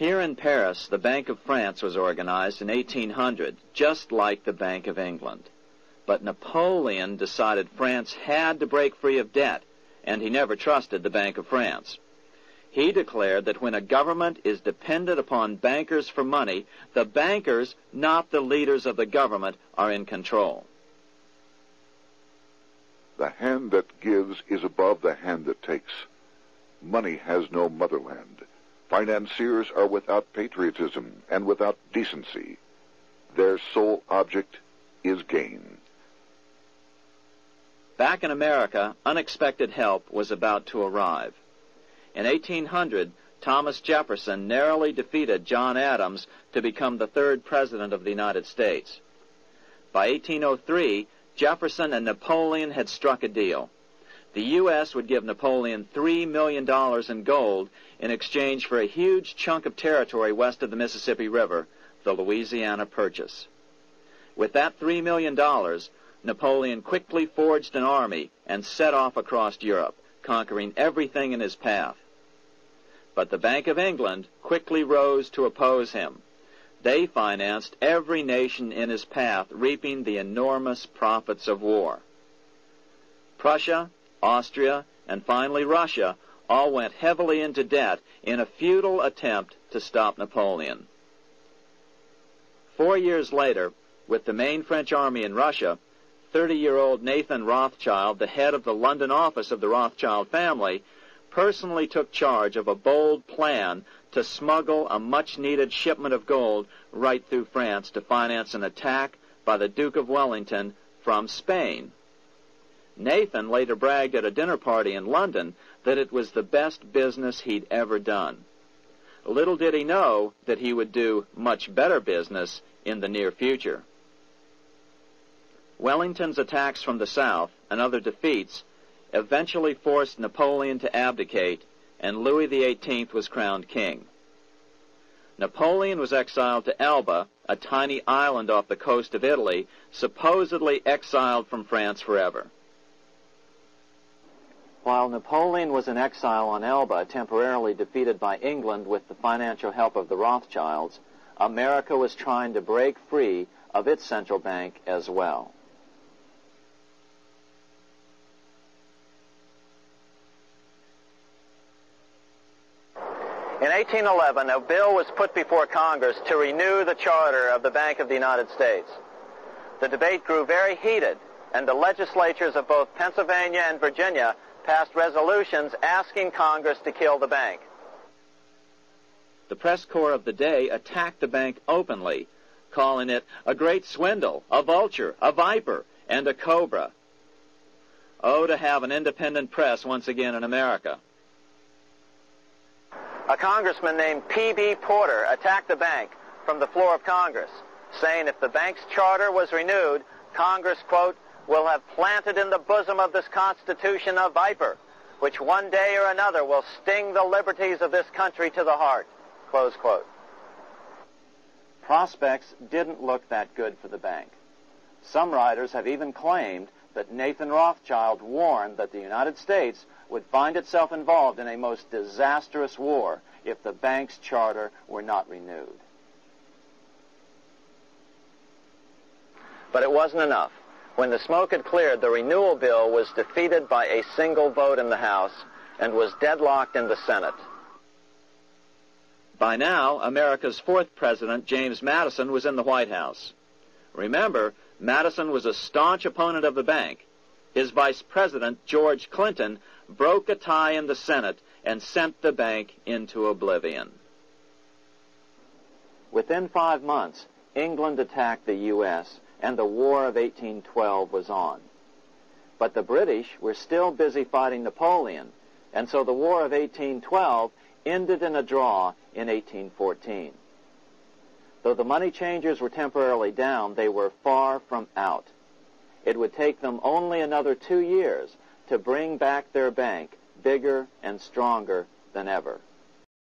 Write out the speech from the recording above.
Here in Paris, the Bank of France was organized in 1800, just like the Bank of England. But Napoleon decided France had to break free of debt, and he never trusted the Bank of France. He declared that when a government is dependent upon bankers for money, the bankers, not the leaders of the government, are in control. The hand that gives is above the hand that takes. Money has no motherland. Financiers are without patriotism and without decency. Their sole object is gain. Back in America, unexpected help was about to arrive. In 1800, Thomas Jefferson narrowly defeated John Adams to become the third president of the United States. By 1803, Jefferson and Napoleon had struck a deal. The U.S. would give Napoleon $3 million in gold in exchange for a huge chunk of territory west of the Mississippi River, the Louisiana Purchase. With that $3 million, Napoleon quickly forged an army and set off across Europe, conquering everything in his path. But the Bank of England quickly rose to oppose him. They financed every nation in his path, reaping the enormous profits of war. Prussia, Austria, and finally Russia all went heavily into debt in a futile attempt to stop Napoleon. 4 years later, with the main French army in Russia, 30-year-old Nathan Rothschild, the head of the London office of the Rothschild family, personally took charge of a bold plan to smuggle a much-needed shipment of gold right through France to finance an attack by the Duke of Wellington from Spain. Nathan later bragged at a dinner party in London that it was the best business he'd ever done. Little did he know that he would do much better business in the near future. Wellington's attacks from the south and other defeats eventually forced Napoleon to abdicate, and Louis XVIII was crowned king. Napoleon was exiled to Elba, a tiny island off the coast of Italy, supposedly exiled from France forever. While Napoleon was in exile on Elba, temporarily defeated by England with the financial help of the Rothschilds, America was trying to break free of its central bank as well. In 1811, a bill was put before Congress to renew the charter of the Bank of the United States. The debate grew very heated, and the legislatures of both Pennsylvania and Virginia passed resolutions asking Congress to kill the bank. The press corps of the day attacked the bank openly, calling it a great swindle, a vulture, a viper, and a cobra. Oh, to have an independent press once again in America. A congressman named P.B. Porter attacked the bank from the floor of Congress, saying if the bank's charter was renewed, Congress, quote, will have planted in the bosom of this Constitution a viper, which one day or another will sting the liberties of this country to the heart, close quote. Prospects didn't look that good for the bank. Some writers have even claimed that Nathan Rothschild warned that the United States would find itself involved in a most disastrous war if the bank's charter were not renewed. But it wasn't enough. When the smoke had cleared, the renewal bill was defeated by a single vote in the House and was deadlocked in the Senate. By now, America's fourth president, James Madison, was in the White House. Remember, Madison was a staunch opponent of the bank. His vice president, George Clinton, broke a tie in the Senate and sent the bank into oblivion. Within 5 months, England attacked the U.S., and the War of 1812 was on. But the British were still busy fighting Napoleon, and so the War of 1812 ended in a draw in 1814. Though the money changers were temporarily down, they were far from out. It would take them only another 2 years to bring back their bank bigger and stronger than ever.